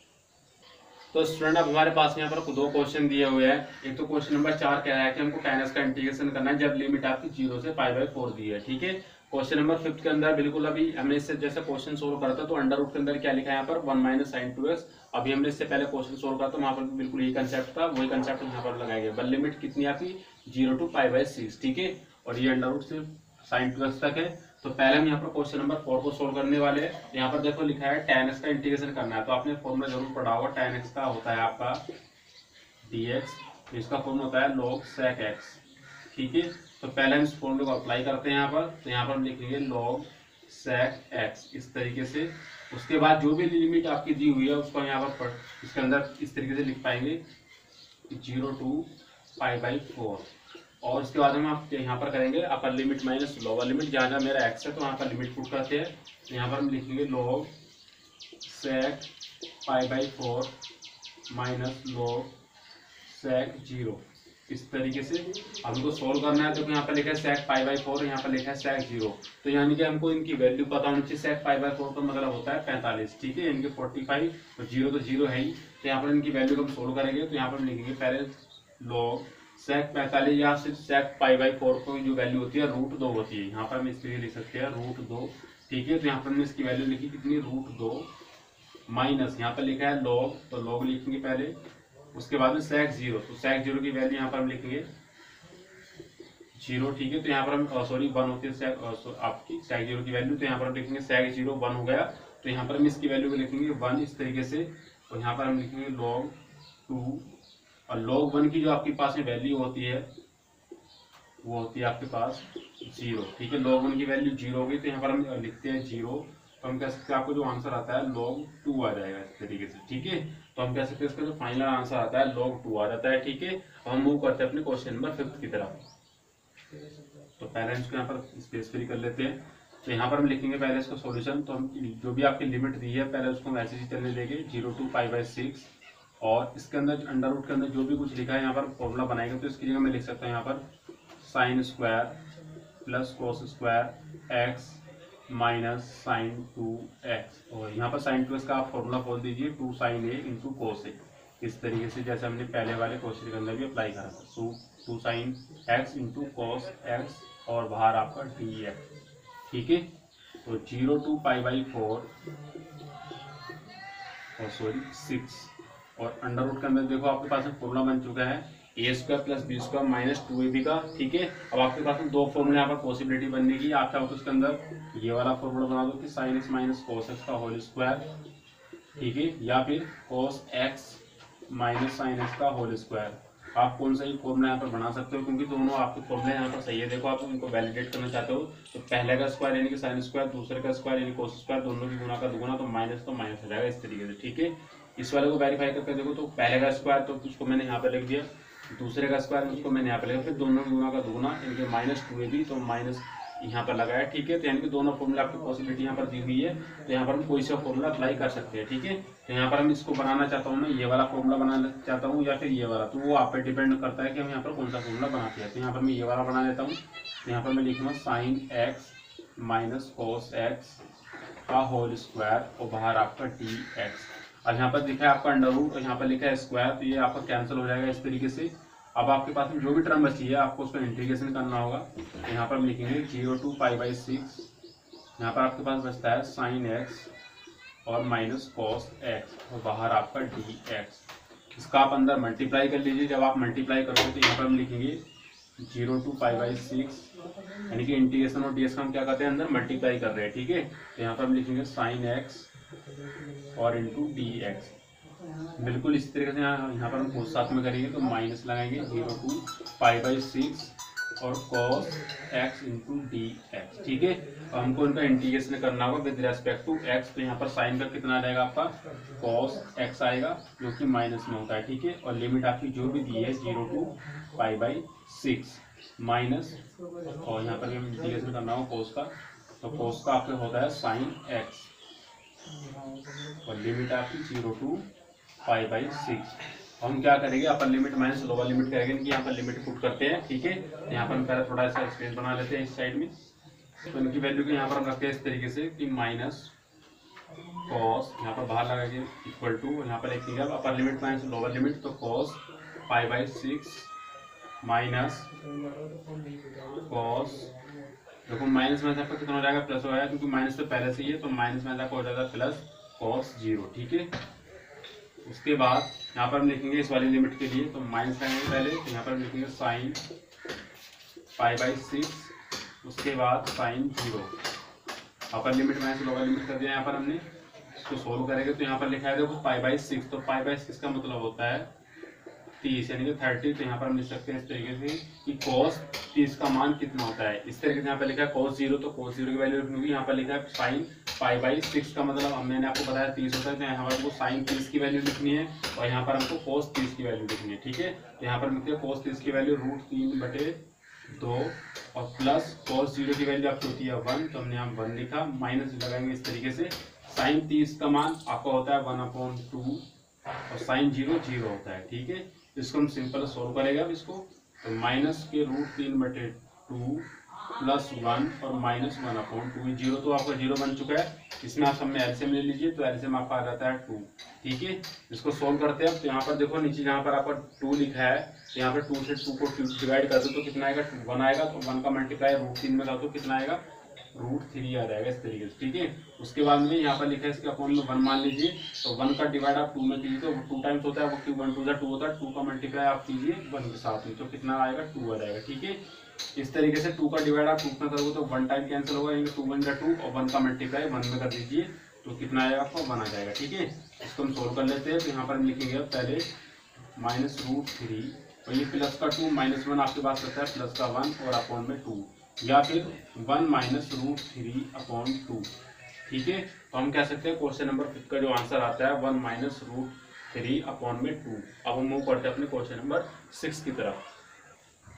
तो स्टूडेंट अब हमारे पास यहाँ पर दो क्वेश्चन दिए हुए हैं। एक तो क्वेश्चन नंबर 4 कह रहा है कि हमको tan x का इंटीग्रेशन करना है जब लिमिट आपकी 0 से π/4 दी है, ठीक है। क्वेश्चन नंबर 5 के अंदर बिल्कुल अभी हमने इससे जैसे क्वेश्चन सोल्व करा था तो अंडर रूट के अंदर क्या लिखा है यहाँ पर 1 - sin 2x। अभी हमने इससे पहले क्वेश्चन सोल्व करा तो वहाँ पर बिल्कुल यही कंसेप्ट था, वही कंसेप्ट यहाँ पर लगाया गया। बल लिमिट कितनी आपकी 0 to π/6, ठीक है, और ये अंडर रूट सिर्फ sin 2x तक है। तो पहले हम यहाँ पर क्वेश्चन नंबर 4 को सोल्व करने वाले हैं। यहाँ पर देखो लिखा है tan x का इंटीग्रेशन करना है, तो आपने फॉर्मूला जरूर पढ़ा होगा। tan x का होता है आपका dx, इसका फॉर्मूला होता है log sec x, ठीक है। तो पहले हम इस फॉर्मूले को अप्लाई करते हैं यहाँ पर, तो यहाँ पर हम लिखेंगे log sec x इस तरीके से। उसके बाद जो भी लिमिट आपकी दी हुई है उसको यहाँ पर इसके अंदर इस तरीके से लिख पाएंगे 0 to π/4। और उसके बाद हम आप यहाँ पर करेंगे अपर लिमिट माइनस लोअर लिमिट, जहाँ जहाँ मेरा x है तो वहाँ पर लिमिट पुट करते हैं। तो यहाँ पर हम लिखेंगे log sec π/4 minus log sec 0 इस तरीके से हमको सोल्व करना है। तो यहाँ पर लिखा है sec π/4, यहाँ पर लिखा है sec 0। तो यानी कि हमको इनकी वैल्यू पता होनी चाहिए। sec π/4 का मतलब होता है 45, ठीक है, इनके 45, तो 0 तो 0 है ही। तो यहाँ पर इनकी वैल्यू को हम सोल्व करेंगे। तो यहाँ पर हम लिखेंगे पहले log sec 45 या सिर्फ sec π/4 को जो वैल्यू होती है √2 होती है। यहाँ पर हम इसके लिए लिख सकते हैं √2, ठीक है। तो यहाँ पर हमने इसकी वैल्यू लिखी कितनी √2 माइनस यहाँ पर लिखा है log, तो log लिखेंगे पहले, उसके बाद में sec 0, तो sec 0 की वैल्यू यहाँ पर हम लिखेंगे 0, ठीक है। तो यहाँ पर हम सॉरी 1 होती है आपकी sec 0 की वैल्यू, तो यहाँ पर हम लिखेंगे sec 0 1 हो गया। तो यहाँ पर हम इसकी वैल्यू को लिखेंगे 1 इस तरीके से, और यहाँ पर हम लिखेंगे log 2, और log 1 की जो आपके पास में वैल्यू होती है वो होती है आपके पास 0, ठीक है। log 1 की वैल्यू 0 होगी, तो यहाँ पर हम लिखते हैं 0। तो हम कह सकते हैं आपको जो आंसर आता है log 2 आ जाएगा इस तरीके से, ठीक है। तो हम कह सकते हैं इसका जो फाइनल आंसर आता है log 2 आ जाता है, ठीक है। हम मूव करते हैं अपने क्वेश्चन नंबर 5 की तरफ। तो पहले इसको यहाँ पर स्पेस फ्री कर लेते हैं। तो यहाँ पर हम लिखेंगे पहले इसका सॉल्यूशन। तो हम जो भी आपकी लिमिट दी है पहले उसको हम ऐसे ही चलने देंगे 0 to π/6, और इसके अंदर अंडर रूट के अंदर जो भी कुछ लिखा है यहाँ पर फॉर्मूला बनाएंगे। तो इसकी जगह मैं लिख सकता हूँ यहाँ पर sin square plus cos square x minus sin 2x, और यहाँ पर sin 2x का आप फॉर्मूला बोल दीजिए 2 sin a into cos a, इस तरीके से जैसे हमने पहले वाले क्वेश्चन के अंदर भी अप्लाई करा था। 2 sin x into cos x और बाहर आपका dx, ठीक है। तो 0 to π/4 और सॉरी 6, और अंडर रूट के अंदर देखो आपके पास में फॉर्मूला बन चुका है a² + b² माइनस 2ab का, ठीक है। अब आपके पास में दो फॉर्मूले यहाँ पर पॉसिबिलिटी बनने की। आप चाहो तो उसके अंदर ये वाला फॉर्मूला बना दो कि sin x minus cos x का होल स्क्वायर, ठीक है, या फिर cos x minus sin x का होल स्क्वायर। आप कौन सा ही फॉर्मूला यहाँ पर बना सकते हो, क्योंकि दोनों आपके फॉर्मूले यहाँ पर सही है। देखो आप उनको वैलिडेट करना चाहते हो तो पहले का स्क्वायर यानी कि sin स्क्वायर, दूसरे का स्क्वायर यानी cos स्क्वायर, दोनों की गुना का दुगुना, तो माइनस हो जाएगा इस तरीके से, ठीक है। इस वाले को वेरीफाई करके देखो, तो पहले का स्क्वायर तो उसको मैंने यहाँ पर लिख दिया, दूसरे का स्क्वायर उसको मैंने यहाँ पर लिखा, फिर दोनों की गुना का दुगुना यानी कि -2ab, तो माइनस यहाँ पर लगाया, ठीक है। तो यानी कि दोनों फॉर्मूला आपकी पॉसिबिलिटी यहाँ पर दी हुई है। तो यहाँ पर हम कोई सा फॉर्मूला अप्लाई कर सकते हैं, ठीक है। तो यहाँ पर हम इसको बनाना चाहता हूँ, मैं ये वाला फॉर्मूला बनाना चाहता हूँ या फिर ये वाला, तो वो आप पे डिपेंड करता है कि हम यहाँ पर कौन सा फॉर्मूला बनाते हैं। तो यहाँ पर मैं ये वाला बना लेता हूँ। तो यहाँ पर मैं लिखूंगा sin x minus cos x का होल स्क्वायर और बाहर आपका dx। अब यहाँ पर लिखा है आपका अंडर रूट और यहाँ पर लिखा है स्क्वायर, तो ये आपका कैंसिल हो जाएगा इस तरीके से। अब आपके पास में जो भी टर्म बची है आपको उसका इंटीग्रेशन करना होगा। तो यहाँ पर हम लिखेंगे 0 to π/6, यहाँ पर आपके पास बचता है sin x और माइनस cos x और बाहर आपका dx। इसका आप अंदर मल्टीप्लाई कर लीजिए। जब आप मल्टीप्लाई करोगे तो यहाँ पर हम लिखेंगे 0 to π/6, यानी कि इंटीग्रेशन और dx का हम क्या करते हैं अंदर मल्टीप्लाई कर रहे हैं, ठीक है। तो यहाँ पर हम लिखेंगे sin x और इंटू dx। बिल्कुल इसी तरीके से यहाँ पर हम साथ में करेंगे तो माइनस लगाएंगे 0 to π/6 और cos x into D x. ठीक है, तो हमको इनका इंटीग्रेशन करना होगा विद रेस्पेक्ट टू x। तो यहाँ पर साइन का कितना रहेगा आपका cos x आएगा जो कि माइनस में होता है। ठीक है, और लिमिट आपकी जो भी दी है 0 टू π/6 माइनस, और यहाँ पर भी हम इंटीग्रेशन करना होगा cos का, तो cos का आपका होता है sin x और लिमिट आपकी 0 टू π/6। हम क्या करेंगे, अपर लिमिट माइनस लोअर लिमिट करेंगे, इनकी यहाँ पर लिमिट पुट करते हैं। ठीक है, यहाँ पर हम पहले थोड़ा सा स्पेस बना लेते हैं इस साइड में, तो इनकी वैल्यू को यहाँ पर हम रखते हैं इस तरीके से कि माइनस cos, यहाँ पर बाहर लगाएंगे इक्वल टू, यहाँ पर लिखेंगे अपर लिमिट माइनस लोअर लिमिट, तो cos π/6 माइनस cos, देखो माइनस में आपका कितना हो जाएगा, प्लस हो जाएगा, क्योंकि माइनस तो पहले से ही है, तो माइनस में आपका हो जाएगा प्लस cos 0। ठीक है, उसके बाद यहाँ पर हम लिखेंगे इस वाली लिमिट के लिए, तो माइनस लगाएंगे पहले, तो यहाँ पर हम लिखेंगे साइन π/6, उसके बाद sine 0, upper limit minus lower limit कर दिया यहाँ पर हमने। इसको सोल्व करेंगे तो यहाँ पर लिखा है देखो π/6, तो π/6 का मतलब होता है 30 यानी कि 30। तो यहाँ पर हम लिख सकते हैं इस तरीके से कि cos 30 का मान कितना होता है। इस तरीके से यहाँ पर लिखा है cos 0, तो cos 0 की वैल्यू रखनी होगी। यहाँ पर लिखा है साइन π/6 का मतलब मैंने आपको बताया 30 होता है, तो यहाँ पर हमको साइन 30 की वैल्यू लिखनी है और यहाँ पर हमको cos 30 की वैल्यू लिखनी है। ठीक है, तो यहाँ पर लिखते हैं cos 30 की वैल्यू √3/2 और प्लस cos 0 की वैल्यू आपकी होती है 1, तो हमने यहाँ 1 लिखा, माइनस लगाएंगे इस तरीके से। साइन 30 का मान आपका होता है 1/2 और साइन 0 0 होता है। ठीक है, इसको हम सिंपल सोल्व करेंगे अब इसको, तो माइनस के √3/2 प्लस 1 और माइनस 1/2, 0 तो आपका 0 बन चुका है, इसमें आप सब में एलसीएम ले लीजिए, तो एलसीएम आपका आ जाता है 2। ठीक है, इसको सोल्व करते हैं। तो यहाँ पर देखो नीचे जहाँ पर आपका 2 लिखा है, तो यहाँ पर 2 से 2 को डिवाइड कर दो तो कितना आएगा 1 आएगा, तो 1 का मल्टीप्लाई √3 में कर दो कितना आएगा √3 आ जाएगा इस तरीके से। ठीक है, उसके बाद में यहाँ पर लिखा है इसके अपॉन में 1 मान लीजिए, तो 1 का डिवाइड आप 2 में कीजिए तो 2 टाइम्स होता है, वो 1 2 होता है, 2 का मल्टीप्लाई आप कीजिए 1 के साथ में, तो कितना आएगा 2 आ जाएगा। ठीक है, इस तरीके से 2 का डिवाइड आप 2 में करोगे तो 1 टाइम कैंसिल होगा, यानी 2 1 2 और 1 का मल्टीप्लाई 1 में कर दीजिए तो कितना आएगा आपको 1 आ जाएगा। ठीक है, इसको हम सोल्व कर लेते हैं। तो यहाँ पर हम लिखेंगे पहले -√3 और ये प्लस का 2 -1 आपके पास रहता है प्लस का 1 और अपॉन में 2, या फिर 1 -√3/2। ठीक है, तो हम कह सकते हैं क्वेश्चन नंबर 5 का जो आंसर आता है 1 -√3/2। अब हम मूव करते हैं अपने क्वेश्चन नंबर 6 की तरफ।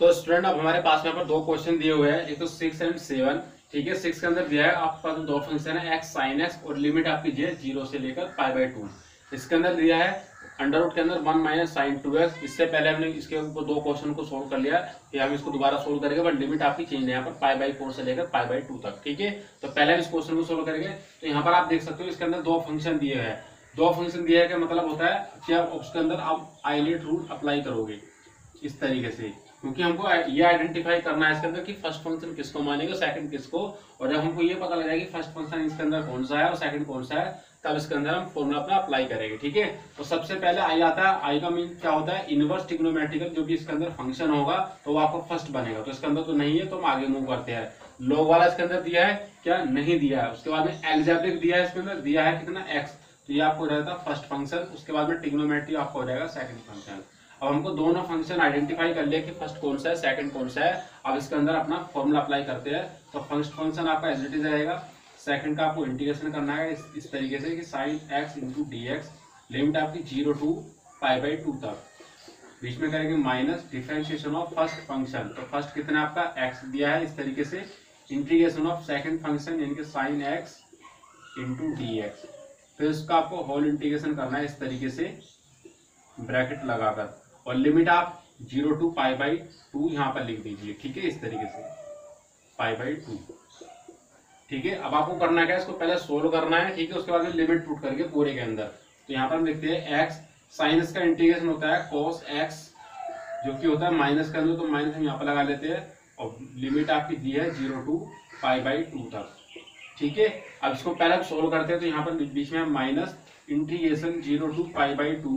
तो स्टूडेंट अब हमारे पास यहाँ पर 2 क्वेश्चन दिए हुए हैं, एक तो 6 और 7। ठीक है, 6 के अंदर दिया है आपके पास 2 फंक्शन है x sin x और लिमिट आपकी दी है 0 से लेकर π/2। इसके अंदर दिया है अंडर रूट के अंदर 1 - sin 2x। इससे पहले हमने इसके ऊपर 2 क्वेश्चन को सोल्व कर लिया, फिर हम इसको दोबारा सोल्व करेंगे, बट लिमिट आपकी चेंज है यहाँ पर π/4 से लेकर π/2 तक। ठीक है, तो पहले हम इस क्वेश्चन को सोल्व करेंगे। तो यहाँ पर आप देख सकते हो इसके अंदर 2 फंक्शन दिए हैं। 2 फंक्शन दिया है का मतलब होता है कि आप उसके अंदर आप आइलेट रूल अप्लाई करोगे इस तरीके से, क्योंकि हमको ये आइडेंटिफाई करना है इसके अंदर कि फर्स्ट फंक्शन किसको मानेगा, सेकंड किसको, और जब हमको ये पता लग जाएगा कि फर्स्ट फंक्शन इसके अंदर कौन सा है और सेकंड कौन सा है, तब इसके अंदर हम फॉर्मूला अपना अप्लाई करेंगे। ठीक है, तो सबसे पहले आई आता है, आई का मीन क्या होता है इनवर्स ट्रिग्नोमेट्रिकल, जो भी इसके अंदर फंक्शन होगा तो वो आपको फर्स्ट बनेगा। तो इसके अंदर तो नहीं है, तो हम आगे मूव करते हैं। लॉग वाला इसके अंदर दिया है क्या, नहीं दिया है। उसके बाद में एल्जेब्रिक दिया है, इसके अंदर दिया है कितना x, तो ये आपको रहता फर्स्ट फंक्शन। उसके बाद में ट्रिग्नोमेट्री आपको हो जाएगा सेकंड फंक्शन। अब हमको दोनों फंक्शन आइडेंटिफाई कर लिया कि फर्स्ट कौन सा है सेकंड कौन सा है। अब इसके अंदर अपना फॉर्मूला अप्लाई करते हैं। तो फर्स्ट फंक्शन आपका एज इट इज रहेगा, सेकंड का आपको इंटीग्रेशन करना है इस तरीके से कि sin x into D x, limit आपकी 0 टू π/2 तक, बीच में करेंगे minus differentiation of first function. तो फर्स्ट कितना आपका x दिया है इस तरीके से, इंटीग्रेशन ऑफ सेकंड फंक्शन यानी कि sin x into D x, फिर उसका आपको होल इंटीग्रेशन करना है इस तरीके से ब्रैकेट लगाकर, और लिमिट आप 0 टू π/2 यहाँ पर लिख दीजिए। ठीक है, इस तरीके से π/2। ठीक है, अब आपको करना क्या है, इसको पहले सोल्व करना है। ठीक है, उसके बाद में लिमिट पुट करके पूरे के अंदर, तो यहाँ पर हम लिखते हैं x, साइनस का इंटीग्रेशन होता है cos x जो कि होता है माइनस के अंदर, तो माइनस हम यहाँ पर लगा लेते हैं, और लिमिट आपकी दी है 0 टू π/2 तक। ठीक है, अब इसको पहले सोल्व करते हैं। तो यहाँ पर बीच में minus integration 0 to π/2,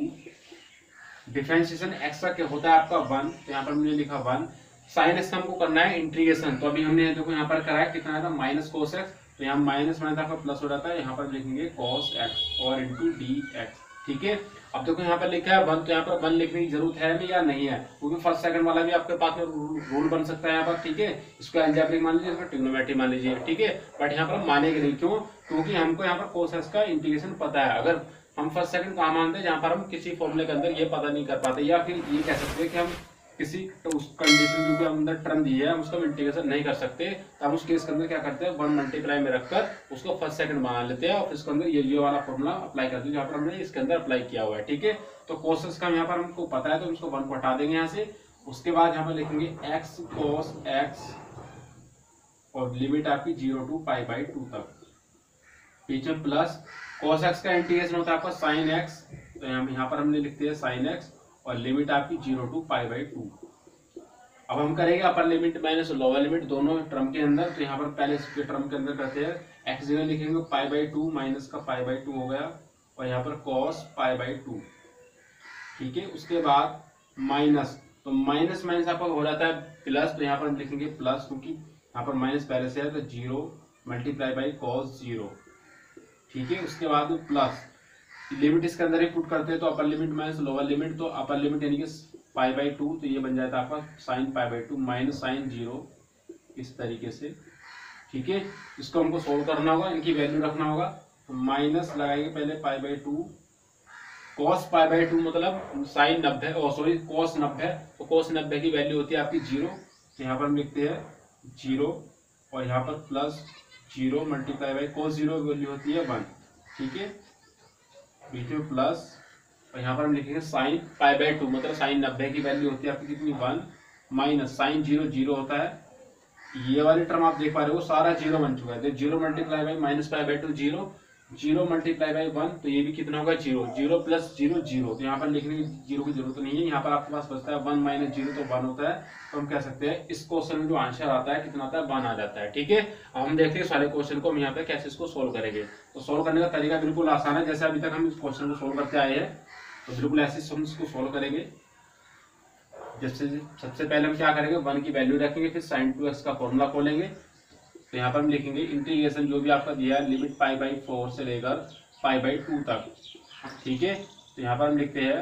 differentiation x का क्या होता है आपका 1, तो यहाँ पर हमने लिखा 1, साइन एक्स हमको करना है इंटीग्रेशन। तो अभी हमने देखो यहाँ पर करा है कितना था माइनस कोस एक्स, तो यहाँ माइनस माइनस आपका प्लस हो जाता है, यहाँ पर लिखेंगे cos x और इंटू डी एक्स। ठीक है, अब देखो यहाँ पर लिखा है 1, तो यहाँ पर 1 लिखने की जरूरत है भी या नहीं है, क्योंकि फर्स्ट सेकंड वाला भी आपके पास में रूल बन सकता है यहाँ पर, ठीक है। इसको अलजेब्रिक मान लीजिए, इसको ट्रिग्नोमेट्री मान लीजिए, ठीक है। बट यहाँ पर मानेंगे नहीं, क्यों? क्योंकि हमको यहाँ पर cos x का इंटीग्रेशन पता है। अगर हम फर्स्ट सेकंड कहाँ मानते हैं, जहाँ पर हम किसी फॉर्मूले के अंदर ये पता नहीं कर पाते, या फिर ये कह सकते हैं कि हम किसी तो उस कंडीशन जो भी हम अंदर टर्म दी है हम उसका इंटीग्रेशन नहीं कर सकते, तो हम उस केस के अंदर क्या करते हैं, 1 मल्टीप्लाई में रखकर उसको फर्स्ट सेकंड बना लेते हैं और फिर इसके अंदर ये वाला फॉर्मूला अप्लाई करते हैं जहाँ पर हमने इसके अंदर अप्लाई किया हुआ है, ठीक है। तो कोस का यहाँ पर हमको पता है, तो उसको 1 को हटा देंगे यहाँ से। उसके बाद यहाँ पर लिखेंगे x cos x और लिमिट आपकी 0 to π/2 तक, पीछे प्लस cos x का इंटीग्रेशन होता है आपका sin x, तो यहाँ पर हमने लिखते हैं sin x और लिमिट आपकी 0 to π/2। अब हम करेंगे अपर लिमिट माइनस लोअर लिमिट दोनों टर्म के अंदर, तो यहाँ पर पहले इसके टर्म के अंदर करते हैं x जगह लिखेंगे π/2 माइनस का π/2 हो गया और यहाँ पर cos π/2, ठीक है। उसके बाद माइनस, तो माइनस माइनस आपका हो जाता है प्लस, तो यहाँ पर हम लिखेंगे प्लस, क्योंकि यहाँ पर माइनस पहले से है, तो 0 मल्टीप्लाई बाई cos 0, ठीक है। उसके बाद प्लस लिमिट इसके अंदर ही पुट करते हैं, तो अपर लिमिट माइनस लोअर लिमिट, तो अपर लिमिट यानी कि π/2, तो ये बन जाता है आपका sin π/2 माइनस sin 0, इस तरीके से, ठीक है। इसको हमको सोल्व करना होगा, इनकी वैल्यू रखना होगा, तो माइनस लगाएंगे पहले π/2, cos π/2 मतलब sin 90, सॉरी cos 90, तो cos 90 की वैल्यू होती है आपकी 0, तो यहाँ पर हम लिखते हैं 0 और यहाँ पर प्लस 0 मल्टीप्लाई बाई cos 0 की वैल्यू होती है 1, ठीक है, बीच में प्लस और यहाँ पर हम लिखेंगे sin π/2 मतलब sin 90 की वैल्यू होती है आपकी कितनी 1, माइनस sin 0 0 होता है, ये वाली टर्म आप देख पा रहे हो सारा 0 बन चुका है, तो 0 multiply by minus π/2 0, 0 multiply by 1, तो ये भी कितना होगा 0, 0 प्लस 0 0, तो यहाँ पर लिखने की 0 की जरूरत नहीं है, यहाँ पर आपके पास बचता है 1 माइनस 0 तो 1 होता है, तो हम कह सकते हैं इस क्वेश्चन में जो आंसर आता है कितना आता है 1 आ जाता है, ठीक है। अब हम देखते हैं सारे क्वेश्चन को हम यहाँ पे कैसे इसको सोल्व करेंगे। तो सोल्व करने का तरीका बिल्कुल आसान है, जैसे अभी तक हम इस क्वेश्चन को सोल्व करते आए हैं, तो बिल्कुल ऐसे हम इसको सोल्व करेंगे। जैसे सबसे पहले हम क्या करेंगे, 1 की वैल्यू रखेंगे, फिर sin 2x का फॉर्मूला खोलेंगे, तो यहाँ पर हम लिखेंगे इंटीग्रेशन जो भी आपका दिया है लिमिट π/4 से लेकर π/2 तक, ठीक है। तो यहाँ पर हम लिखते हैं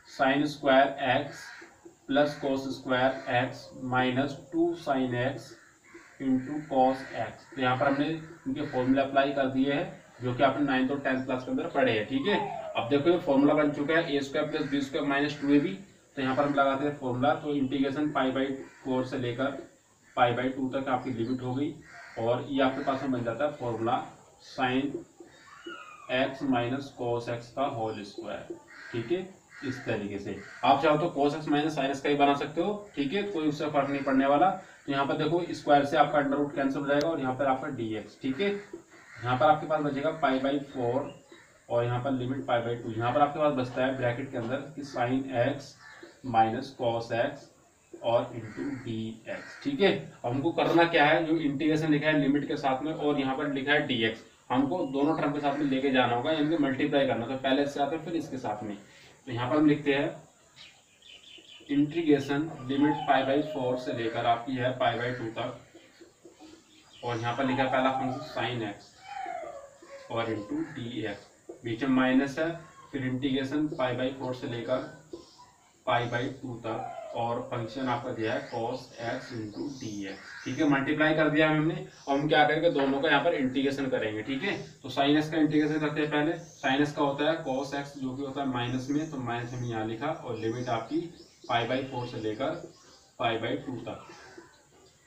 sin square x plus cos square x minus 2 sin x into cos x, तो यहाँ पर हमने इनके फॉर्मूला अप्लाई कर दिए हैं जो कि आपने 9th और 10th क्लास के अंदर पढ़े हैं, ठीक है। अब देखो ये फॉर्मूला बन चुका है a square plus b square minus 2ab, तो यहाँ पर हम लगाते हैं फॉर्मूला, तो इंटीग्रेशन π/4 से लेकर π/2 तक आपकी लिमिट हो गई, और ये आपके पास में बन जाता है formula sin x minus cos x का होल स्क्वायर, ठीक है। इस तरीके से आप चाहो तो cos x minus sin x का ही बना सकते हो, ठीक है, कोई उससे फर्क नहीं पड़ने वाला। तो यहाँ पर देखो स्क्वायर से आपका अंडर रूट कैंसिल हो जाएगा और यहाँ पर आपका dx, ठीक है। यहाँ पर आपके पास बचेगा π/4 और यहाँ पर लिमिट π/2, यहाँ पर आपके पास बचता है ब्रैकेट के अंदर कि sin x minus cos x और इंटू dx, ठीक है। अब हमको करना क्या है, जो इंटीग्रेशन लिखा है लिमिट के साथ में और यहाँ पर लिखा है dx, हमको दोनों टर्म के साथ में लेके जाना होगा, यानी कि मल्टीप्लाई करना, तो पहले इसके साथ में फिर इसके साथ में। तो यहाँ पर हम लिखते हैं इंटीग्रेशन लिमिट π/4 से लेकर आपकी है π/2 तक, और यहाँ पर लिखा है पहला फंक्शन sin x और इंटू dx, बीच में माइनस है, फिर इंटीग्रेशन π/4 से लेकर π/2 तक, और फंक्शन आपका दिया है cos x इंटू dx, ठीक है। मल्टीप्लाई कर दिया हमने, और हम क्या करेंगे दोनों का यहाँ पर इंटीग्रेशन करेंगे, ठीक है। तो sin x का इंटीग्रेशन करते हैं पहले, sin x का होता है cos x जो कि होता है माइनस में, तो माइनस हमने यहाँ लिखा, और लिमिट आपकी π/4 से लेकर π/2 तक,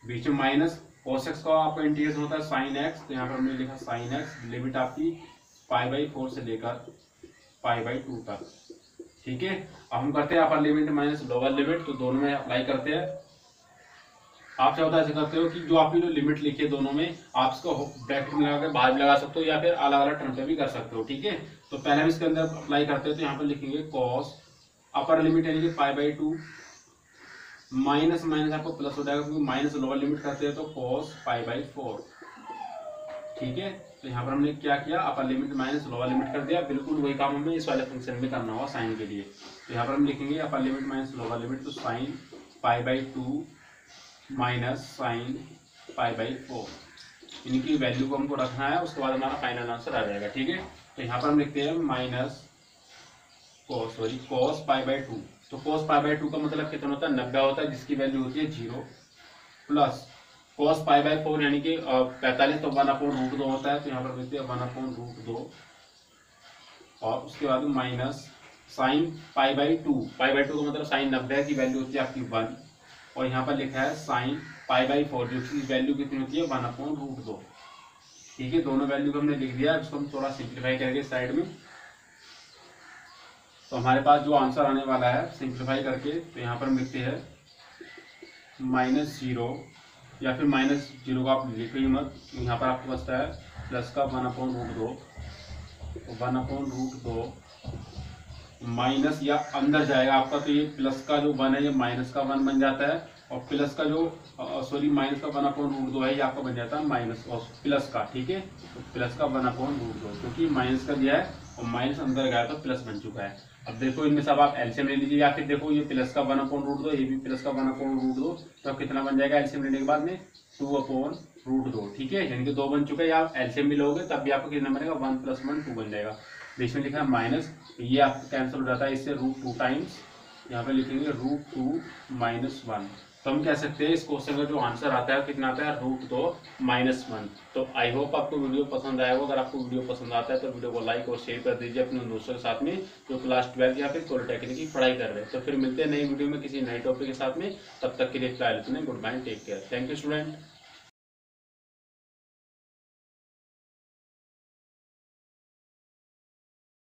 बीच में माइनस, cos x का आपका इंटीग्रेशन होता है sin x, तो यहाँ पर हमने लिखा sin x, लिमिट आपकी π/4 से लेकर π/2 तक, ठीक है। अब हम करते हैं अपर लिमिट माइनस लोअर लिमिट, तो दोनों में अप्लाई करते हैं। आप चाहो तो ऐसे करते हो कि जो आपने जो लिमिट लिखी है दोनों में, आप इसको ब्रैकेट में लगा कर बाहर भी लगा सकते हो या फिर अलग अलग टर्म पे भी कर सकते हो, ठीक है। तो पहले हम इसके अंदर अप्लाई करते हैं, तो यहाँ पर लिखेंगे cos अपर लिमिट यानी कि π/2 माइनस माइनस आपको प्लस हो जाएगा, क्योंकि माइनस लोअर लिमिट करते हैं, तो cos π/4, ठीक है। तो यहाँ पर हमने क्या किया, अपर लिमिट माइनस लोअर लिमिट कर दिया, बिल्कुल वही काम हमें इस वाले फंक्शन में करना होगा साइन के लिए। तो यहाँ पर हम लिखेंगे अपर लिमिट माइनस लोअर लिमिट, तो sin π/2 माइनस sin π/4, इनकी वैल्यू को हमको रखना है, उसके बाद हमारा फाइनल आंसर आ जाएगा, ठीक है। तो यहाँ पर हम लिखते हैं माइनस cos पाई बाई 2। तो cos पाई बाई 2 का मतलब कितना होता है, 90 होता है, जिसकी वैल्यू होती है 0, प्लस cos पाई बाई 4 यानी कि 45, तो 1/√2 होता है, तो यहाँ पर लिखते हैं 1/√2, और उसके बाद minus sine pi by 2। Pi by 2 का मतलब साइन 90 की वैल्यू होती है आपकी 1, और यहाँ पर लिखा है साइन पाई बाई 4 जो की वैल्यू कितनी होती है 1/√2। ठीक है, दोनों वैल्यू को हमने लिख दिया, इसको हम थोड़ा सिंप्लीफाई करेंगे साइड में। तो हमारे पास जो आंसर आने वाला है सिंप्लीफाई करके, तो यहाँ पर हम लिखते हैं -0, या फिर -0 का आप लिखो ही मत, यहाँ पर आपको बचता है प्लस का 1/√2, तो 1/√2 माइनस या अंदर जाएगा आपका, तो ये प्लस का जो 1 है ये माइनस का 1 बन जाता है, और प्लस का जो माइनस का 1/√2 है ये आपका बन जाता है माइनस और प्लस का। ठीक है, तो प्लस का 1/√2, क्योंकि माइनस का दिया है और माइनस अंदर गया तो प्लस बन चुका है। अब देखो इनमें सब आप एलसीएम ले लीजिए, या फिर देखो ये प्लस का 1/√2, ये भी प्लस का 1/√2, तो अब कितना बन जाएगा एलसीएम लेने के बाद में 2/√2। ठीक है, यानी कि 2 बन चुका है, या आप एलसीएम भी लोगे तब भी आपको कितना बनेगा 1 + 1 2 बन जाएगा। बीच में लिखा है माइनस, ये आपको कैंसिल हो जाता है इससे √2 टाइम्स, यहाँ पे लिखेंगे √2 - 1। तो हम कह सकते हैं इस क्वेश्चन का जो आंसर आता है कितना आता है √2 - 1। तो आई होप आपको वीडियो पसंद आया होगा। अगर आपको वीडियो पसंद आता है तो वीडियो को लाइक और शेयर कर दीजिए अपने दोस्तों के साथ में जो क्लास 12 या फिर पॉलिटेक्निक की पढ़ाई कर रहे हैं। तो फिर मिलते हैं नई वीडियो में किसी नए टॉपिक के साथ में, तब तक के लिए फिलहाल इतने, goodbye, take care, thank you student.